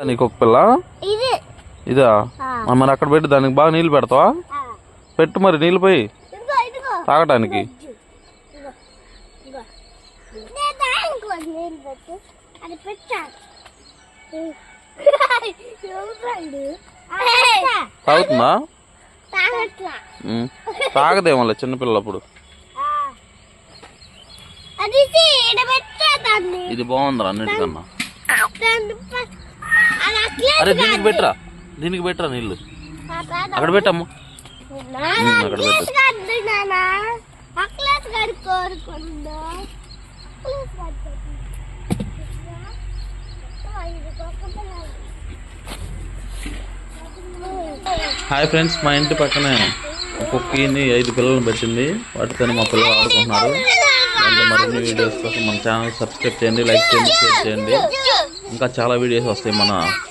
నీకు ఒక పిల్ల ఇదా మరి అక్కడ పెట్టి దానికి బాగా నీళ్ళు పెడతావా? పెట్టు మరి నీళ్ళు పోయి తాగటానికి. తాగుతుందా? తాగదేమో చిన్నపిల్లప్పుడు. ఇది బాగుందిరా అన్నిటికన్నా. అరే దీనికి పెట్టరా నీళ్ళు. అక్కడ పెట్టమ్మా, అక్కడ పెట్టు. హాయ్ ఫ్రెండ్స్, మా ఇంటి పక్కనే కుక్కీని 5 పిల్లలను పెట్టింది. వాటితో మా పిల్లలు ఆడుకుంటున్నారు. మరిన్ని వీడియోస్ కోసం మన ఛానల్ సబ్స్క్రైబ్ చేయండి, లైక్ చేయండి, షేర్ చేయండి. ఇంకా చాలా వీడియోస్ వస్తాయి మన